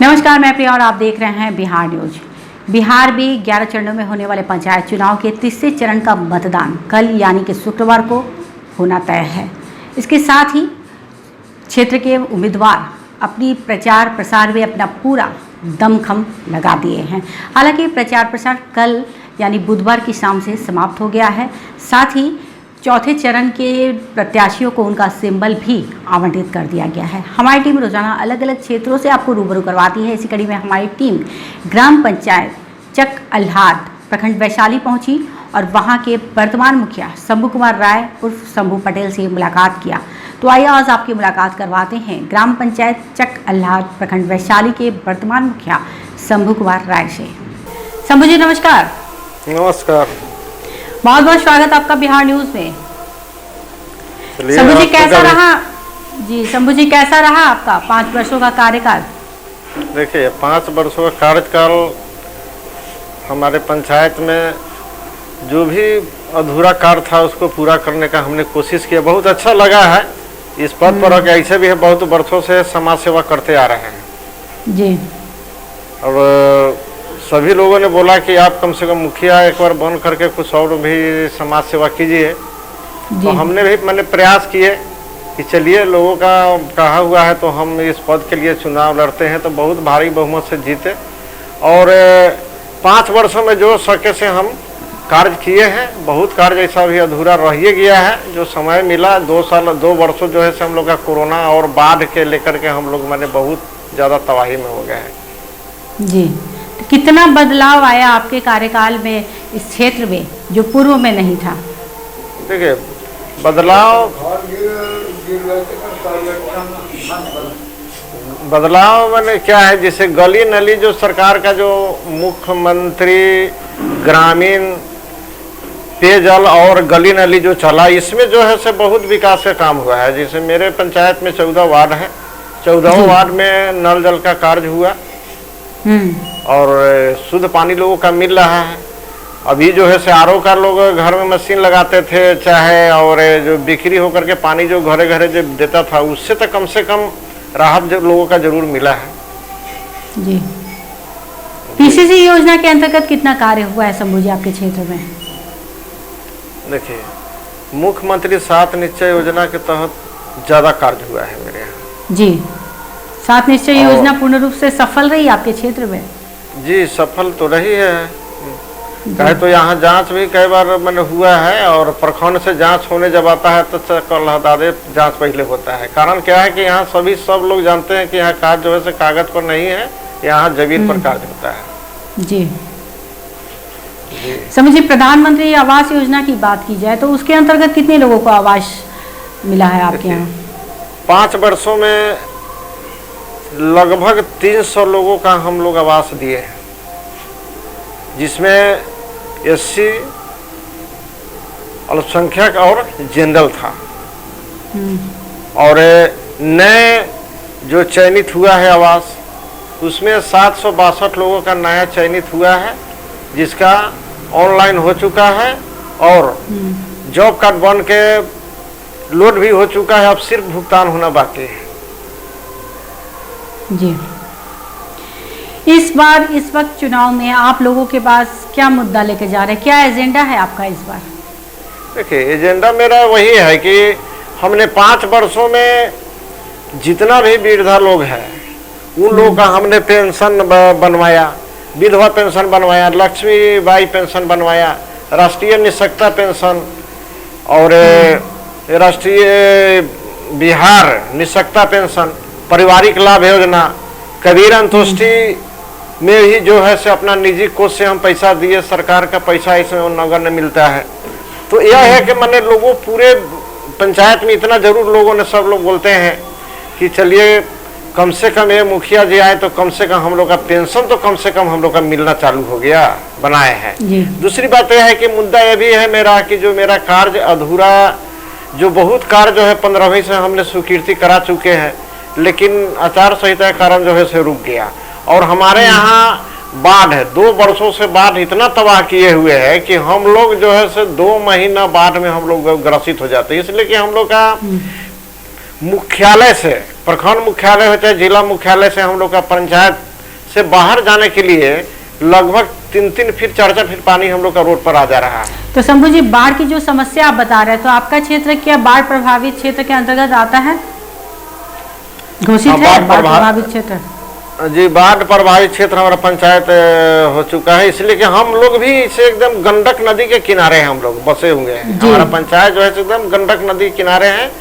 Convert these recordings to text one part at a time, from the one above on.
नमस्कार, मैं प्रिया और आप देख रहे हैं बिहार न्यूज। बिहार में 11 चरणों में होने वाले पंचायत चुनाव के तीसरे चरण का मतदान कल यानी कि शुक्रवार को होना तय है। इसके साथ ही क्षेत्र के उम्मीदवार अपनी प्रचार प्रसार में अपना पूरा दमखम लगा दिए हैं। हालांकि प्रचार प्रसार कल यानी बुधवार की शाम से समाप्त हो गया है। साथ ही चौथे चरण के प्रत्याशियों को उनका सिंबल भी आवंटित कर दिया गया है। हमारी टीम रोजाना अलग अलग क्षेत्रों से आपको रूबरू करवाती है। इसी कड़ी में हमारी टीम ग्राम पंचायत चक अल्हाद प्रखंड वैशाली पहुंची और वहां के वर्तमान मुखिया शंभू कुमार राय उर्फ शंभू पटेल से मुलाकात किया। तो आइए आज आपकी मुलाकात करवाते हैं ग्राम पंचायत चक अल्हाद प्रखंड वैशाली के वर्तमान मुखिया शंभू कुमार राय से। शंभू जी नमस्कार। नमस्कार, बहुत बहुत स्वागत आपका बिहार न्यूज में। शंभू जी कैसा रहा जी? शंभू जी कैसा रहा आपका 5 वर्षों का कार्यकाल? देखिए, 5 वर्षों का कार्यकाल हमारे पंचायत में जो भी अधूरा कार्य था उसको पूरा करने का हमने कोशिश किया। बहुत अच्छा लगा है इस पद पर कि ऐसे भी है, बहुत वर्षों से समाज सेवा करते आ रहे हैं जी। और सभी लोगों ने बोला कि आप कम से कम मुखिया एक बार बन करके कुछ और भी समाज सेवा कीजिए। तो हमने भी मैंने प्रयास किए कि चलिए, लोगों का कहा हुआ है तो हम इस पद के लिए चुनाव लड़ते हैं। तो बहुत भारी बहुमत से जीते और 5 वर्षों में जो सके से हम कार्य किए हैं। बहुत कार्य ऐसा भी अधूरा रह ही गया है। जो समय मिला 2 वर्षों जो है से हम लोग का कोरोना और बाढ़ के लेकर के हम लोग मैंने बहुत ज़्यादा तबाही में हो गए हैं जी। तो कितना बदलाव आया आपके कार्यकाल में इस क्षेत्र में जो पूर्व में नहीं था? देखिए, बदलाव मैंने क्या है, जैसे गली नली जो सरकार का जो मुख्यमंत्री ग्रामीण पेयजल और गली नली जो चला, इसमें जो है से बहुत विकास का काम हुआ है। जैसे मेरे पंचायत में 14 वार्ड है, 14 वार्ड में नल जल का कार्य हुआ और शुद्ध पानी लोगों का मिल रहा है। अभी जो है से आरओ का लोग घर में मशीन लगाते थे चाहे, और जो बिक्री होकर के पानी जो घरे घरे जो देता था उससे तो कम से कम राहत जो लोगों का जरूर मिला है जी। पीसीसी योजना के अंतर्गत कितना कार्य हुआ है शंभू जी आपके क्षेत्र में? देखिए, मुख्यमंत्री 7 निश्चय योजना के तहत ज़्यादा कार्य हुआ है मेरे यहाँ जी। 7 निश्चय योजना पूर्ण रूप से सफल रही आपके क्षेत्र में? जी, सफल तो रही है। कहे तो यहाँ जांच भी कई बार मैंने हुआ है और प्रखंड से जांच होने जब आता है तो कलहदादे जांच पहले होता है। कारण क्या है कि यहाँ सब लोग जानते हैं कि यहाँ कार्य जो है से कागज पर नहीं है, यहाँ जमीन पर कार्य होता है जी। समझ जी, प्रधानमंत्री आवास योजना की बात की जाए तो उसके अंतर्गत कितने लोगों को आवास मिला है आपके यहाँ? 5 वर्षों में लगभग 300 लोगों का हम लोग आवास दिए हैं, जिसमें एससी अल्पसंख्यक और जनरल था। और नए जो चयनित हुआ है आवास, उसमें 762 लोगों का नया चयनित हुआ है, जिसका ऑनलाइन हो चुका है और जॉब कार्ड बन के लोड भी हो चुका है। अब सिर्फ भुगतान होना बाकी है जी। इस वक्त चुनाव में आप लोगों के पास क्या मुद्दा लेके जा रहे हैं? क्या एजेंडा है आपका इस बार? देखिए, एजेंडा मेरा वही है कि हमने 5 वर्षों में जितना भी वृद्धा लोग हैं उन लोगों का हमने पेंशन बनवाया, विधवा पेंशन बनवाया, लक्ष्मीबाई पेंशन बनवाया, राष्ट्रीय निःशक्तता पेंशन और राष्ट्रीय बिहार निःशक्तता पेंशन, पारिवारिक लाभ योजना, कबीर अंतोष्टि में भी जो है से अपना निजी कोष से हम पैसा दिए। सरकार का पैसा इसमें नगण्य मिलता है। तो यह है कि मैंने लोगों पूरे पंचायत में इतना जरूर लोगों ने सब लोग बोलते हैं कि चलिए कम से कम ये मुखिया जी आए तो कम से कम हम लोग का पेंशन तो कम से कम हम लोग का मिलना चालू हो गया, बनाए हैं। दूसरी बात यह है कि मुद्दा यह भी है मेरा कि जो मेरा कार्य अधूरा, जो बहुत कार्य जो है 15वीं से हमने स्वीकृति करा चुके हैं, लेकिन आचार संहिता के कारण जो है से रुक गया। और हमारे यहाँ बाढ़ है, 2 वर्षों से बाढ़ इतना तबाह किए हुए है कि हम लोग जो है से 2 महीना बाढ़ में हम लोग ग्रसित हो जाते हैं। इसलिए कि हम लोग का मुख्यालय से, प्रखंड मुख्यालय हो चाहे जिला मुख्यालय से हम लोग का पंचायत से बाहर जाने के लिए लगभग 3-3 फीट 4-4 फीट पानी हम लोग का रोड पर आ जा रहा है। तो शंभू जी, बाढ़ की जो समस्या आप बता रहे हैं, तो आपका क्षेत्र क्या बाढ़ प्रभावित क्षेत्र के अंतर्गत आता है? घोषित है बाढ़ प्रभावित क्षेत्र? जी, बाढ़ प्रभावित क्षेत्र हमारा पंचायत हो चुका है, इसलिए कि हम लोग भी इसे एकदम गंडक नदी के किनारे हैं, हम लोग बसे हुए हैं। हमारा पंचायत जो है एकदम गंडक नदी के किनारे है।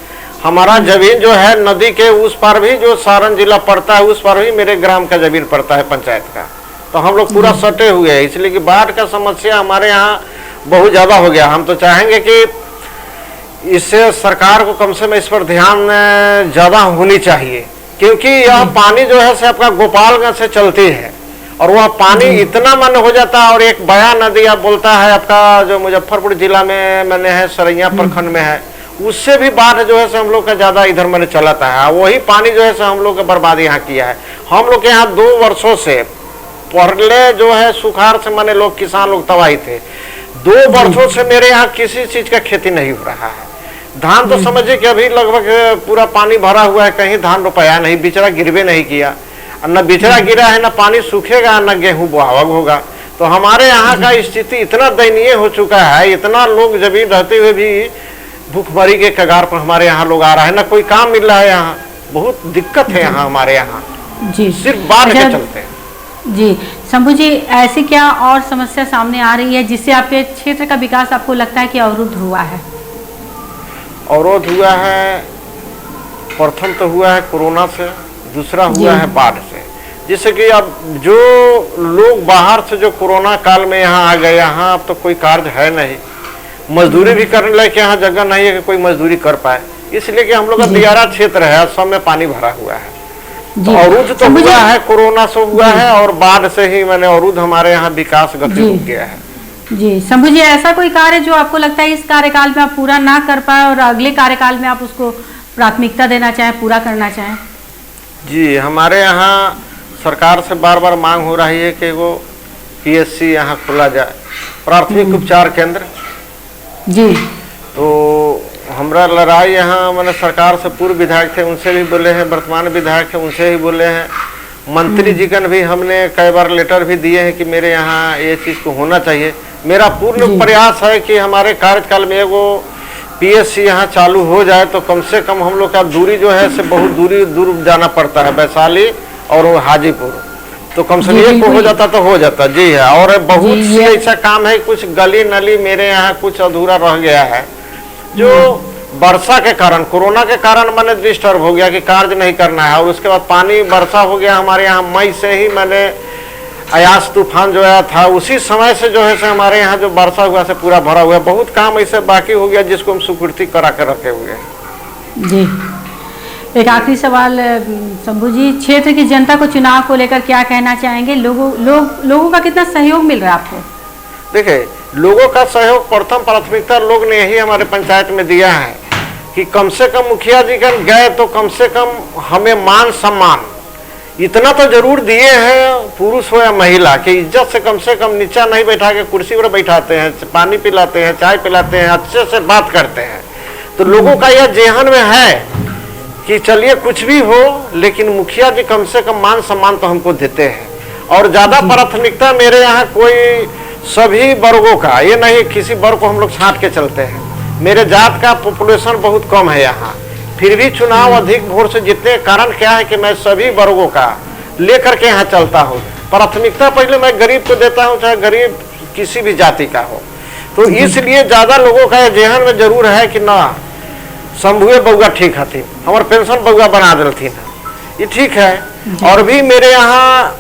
हमारा जमीन जो है नदी के उस पार भी जो सारण जिला पड़ता है उस पार भी मेरे ग्राम का जमीन पड़ता है पंचायत का। तो हम लोग पूरा सटे हुए हैं, इसलिए कि बाढ़ का समस्या हमारे यहाँ बहुत ज़्यादा हो गया। हम तो चाहेंगे कि इससे सरकार को कम से कम इस पर ध्यान ज़्यादा होनी चाहिए, क्योंकि यह पानी जो है से आपका गोपालगंज से चलती है और वह पानी इतना मन हो जाता है। और एक बया नदी आप बोलता है आपका जो मुजफ्फरपुर जिला में मैंने है, सरैया प्रखंड में है, उससे भी बाढ़ जो है से हम लोग का ज़्यादा इधर मैंने चलाता है। वही पानी जो है से हम लोग का बर्बादी यहाँ किया है। हम लोग के यहाँ 2 वर्षों से पहले जो है सुखाड़ से मैंने लोग किसान लोग तबाही थे। 2 वर्षों से मेरे यहाँ किसी चीज का खेती नहीं हो रहा है। धान तो समझिए कि अभी लगभग पूरा पानी भरा हुआ है, कहीं धान रोपाया नहीं, बिचड़ा गिरवे नहीं किया, न बिचड़ा गिरा है, न पानी सूखेगा, न गेहूं बुआवग होगा। तो हमारे यहाँ का स्थिति इतना दयनीय हो चुका है, इतना लोग जमीन रहते हुए भी भूखमरी के कगार पर हमारे यहाँ लोग आ रहा है, न कोई काम मिल रहा है। यहाँ बहुत दिक्कत है यहाँ हमारे यहाँ जी, सिर्फ बाढ़ के चलते। जी शंभू जी, ऐसी क्या और समस्या सामने आ रही है जिससे आपके क्षेत्र का विकास आपको लगता है कि अवरुद्ध हुआ है? अवरोध हुआ है, प्रथम तो हुआ है कोरोना से, दूसरा हुआ है बाढ़ से। जिससे कि अब जो लोग बाहर से जो कोरोना काल में यहाँ आ गए, यहाँ अब तो कोई कार्य है नहीं, मजदूरी भी करने लायक यहाँ जगह नहीं है कि कोई मजदूरी कर पाए, इसलिए कि हम लोग का दियारा क्षेत्र है, सब में पानी भरा हुआ है। तो अवरुद्ध तो हुआ है, कोरोना से हुआ है और बाढ़ से ही मैंने अवरुद्ध हमारे यहाँ विकास गति रुक गया है। जी शंभू जी, ऐसा कोई कार्य जो आपको लगता है इस कार्यकाल में आप पूरा ना कर पाए और अगले कार्यकाल में आप उसको प्राथमिकता देना चाहें, पूरा करना चाहें? जी, हमारे यहाँ सरकार से बार बार मांग हो रही है कि वो PSC यहाँ खोला जाए, प्राथमिक उपचार केंद्र। जी, तो हमारा लड़ाई यहाँ मैंने सरकार से पूर्व विधायक थे उनसे भी बोले हैं, वर्तमान विधायक थे उनसे भी बोले हैं, मंत्री जी का भी हमने कई बार लेटर भी दिए हैं कि मेरे यहाँ ये चीज़ को होना चाहिए। मेरा पूर्ण प्रयास है कि हमारे कार्यकाल में वो PSC यहाँ चालू हो जाए, तो कम से कम हम लोग का दूरी जो है से बहुत दूर जाना पड़ता है, वैशाली और वो हाजीपुर, तो कम से कम एक को हो जाता तो हो जाता। जी है, और बहुत सी ऐसा काम है, कुछ गली नली मेरे यहाँ कुछ अधूरा रह गया है, जो वर्षा के कारण, कोरोना के कारण मैंने डिस्टर्ब हो गया कि कार्य नहीं करना है। और उसके बाद पानी वर्षा हो गया हमारे यहाँ, मई से ही मैंने अयास तूफान जो आया था उसी समय से जो है से हमारे यहाँ जो वर्षा हुआ से पूरा भरा हुआ है। बहुत काम ऐसे बाकी हो गया जिसको हम स्वीकृति करा कर रखे हुए हैं। जी, एक आखिरी सवाल शंभू जी, क्षेत्र की जनता को चुनाव को लेकर क्या कहना चाहेंगे? लोगों का कितना सहयोग मिल रहा है आपको? देखिए, लोगों का सहयोग प्रथम प्राथमिकता लोग ने यही हमारे पंचायत में दिया है कि कम से कम मुखिया जी का गए तो कम से कम हमें मान सम्मान इतना तो जरूर दिए हैं, पुरुष हो या महिला, कि इज्जत से कम नीचा नहीं बैठा के कुर्सी पर बैठाते हैं, पानी पिलाते हैं, चाय पिलाते हैं, अच्छे से बात करते हैं। तो लोगों का यह जेहन में है कि चलिए कुछ भी हो, लेकिन मुखिया जी कम से कम मान सम्मान तो हमको देते हैं। और ज़्यादा प्राथमिकता मेरे यहाँ कोई सभी वर्गों का, ये नहीं किसी वर्ग को हम लोग छांट के चलते हैं। मेरे जात का पॉपुलेशन बहुत कम है यहाँ, फिर भी चुनाव अधिक वोट से जीतने का कारण क्या है कि मैं सभी वर्गों का लेकर के यहाँ चलता हूँ। प्राथमिकता पहले मैं गरीब को देता हूँ, चाहे गरीब किसी भी जाति का हो। तो इसलिए ज़्यादा लोगों का जेहन में जरूर है कि ना शंभुए बउआ ठीक हथी, हमारे पेंशन बउआ बना देलथिन, ये ठीक है। और भी मेरे यहाँ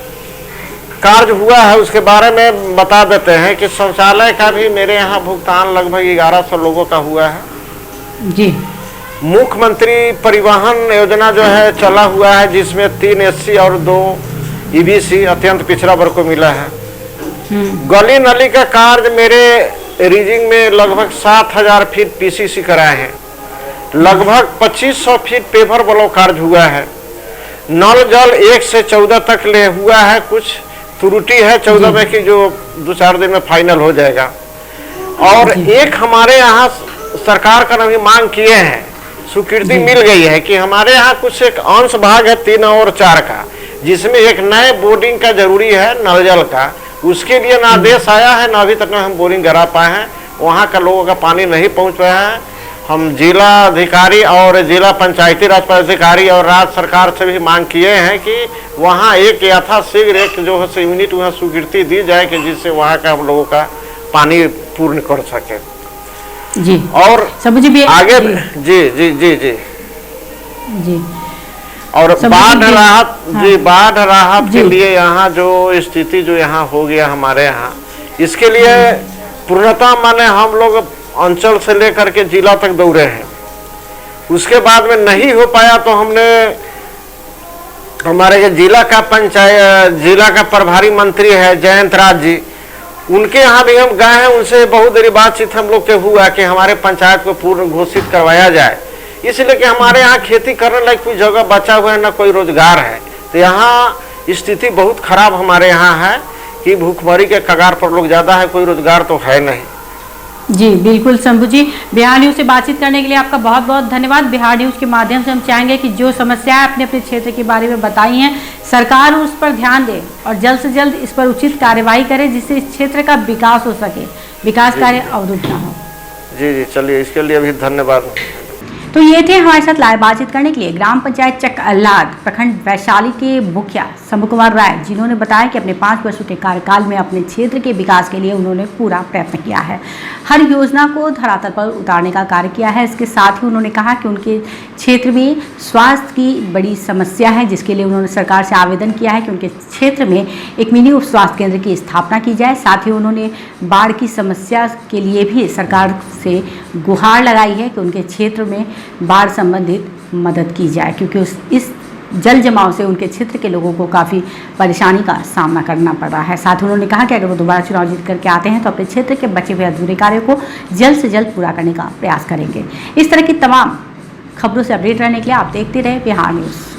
कार्य हुआ है, उसके बारे में बता देते हैं कि शौचालय का भी मेरे यहाँ भुगतान लगभग 1100 लोगों का हुआ है। जी, मुख्यमंत्री परिवहन योजना जो है चला हुआ है, जिसमें 3 SC और 2 EBC अत्यंत पिछड़ा वर्ग को मिला है। गली नली का कार्य मेरे रीजिंग में लगभग 7000 फीट PCC कराए हैं, लगभग 2500 फीट पेपर ब्लॉक कार्य हुआ है। नल जल 1 से 14 तक ले हुआ है, कुछ त्रुटि है 14 में की जो 2-4 दिन में फाइनल हो जाएगा। और एक हमारे यहाँ सरकार का भी मांग किए हैं, स्वीकृति मिल गई है कि हमारे यहाँ कुछ एक अंश भाग है 3 और 4 का, जिसमें एक नए बोरिंग का जरूरी है नल जल का, उसके लिए ना आदेश आया है, ना अभी तक हम बोरिंग करा पाए हैं। वहाँ का लोगों का पानी नहीं पहुँच रहा है। हम जिला अधिकारी और जिला पंचायती राज पदाधिकारी और राज्य सरकार से भी मांग किए हैं कि वहाँ एक यथाशीघ्र एक जो है यूनिट वहाँ स्वीकृति दी जाए कि जिससे वहाँ का हम लोगों का पानी पूर्ण कर सके। जी और सबू जी भी आगे जी जी जी जी जी और बाढ़ राहत जी, बाढ़ राहत के जी। लिए यहाँ जो स्थिति जो यहाँ हो गया हमारे यहाँ, इसके लिए पूर्णतः माने हम लोग अंचल से लेकर के जिला तक दौड़े हैं। उसके बाद में नहीं हो पाया तो हमने हमारे जिला का प्रभारी मंत्री है जयंत राज जी, उनके यहाँ भी हम गए हैं। उनसे बहुत देरी बातचीत हम लोग के हुआ कि हमारे पंचायत को पूर्ण घोषित करवाया जाए, इसलिए कि हमारे यहाँ खेती करने लायक कोई जगह बचा हुआ है, ना कोई रोजगार है। तो यहाँ स्थिति बहुत खराब हमारे यहाँ है कि भूखमरी के कगार पर लोग ज़्यादा है, कोई रोजगार तो है नहीं। जी बिल्कुल शंभू जी, बिहार न्यूज़ से बातचीत करने के लिए आपका बहुत बहुत धन्यवाद। बिहार न्यूज़ के माध्यम से हम चाहेंगे कि जो समस्याएं अपने अपने क्षेत्र के बारे में बताई हैं, सरकार उस पर ध्यान दे और जल्द से जल्द इस पर उचित कार्रवाई करे, जिससे इस क्षेत्र का विकास हो सके, विकास कार्य अवरुद्ध ना हो। जी जी, चलिए इसके लिए भी धन्यवाद। तो ये थे हमारे साथ लाइव बातचीत करने के लिए ग्राम पंचायत चक अल्लाद प्रखंड वैशाली के मुखिया शंभू कुमार राय, जिन्होंने बताया कि अपने 5 वर्षों के कार्यकाल में अपने क्षेत्र के विकास के लिए उन्होंने पूरा प्रयत्न किया है, हर योजना को धरातल पर उतारने का कार्य किया है। इसके साथ ही उन्होंने कहा कि उनके क्षेत्र में स्वास्थ्य की बड़ी समस्या है, जिसके लिए उन्होंने सरकार से आवेदन किया है कि उनके क्षेत्र में एक मिनी उप स्वास्थ्य केंद्र की स्थापना की जाए। साथ ही उन्होंने बाढ़ की समस्या के लिए भी सरकार से गुहार लगाई है कि उनके क्षेत्र में बाढ़ संबंधित मदद की जाए, क्योंकि इस जल जमाव से उनके क्षेत्र के लोगों को काफ़ी परेशानी का सामना करना पड़ रहा है। साथ ही उन्होंने कहा कि अगर वो दोबारा चुनाव जीत करके आते हैं तो अपने क्षेत्र के बचे हुए अधूरे कार्यों को जल्द से जल्द पूरा करने का प्रयास करेंगे। इस तरह की तमाम खबरों से अपडेट रहने के लिए आप देखते रहे बिहार न्यूज़।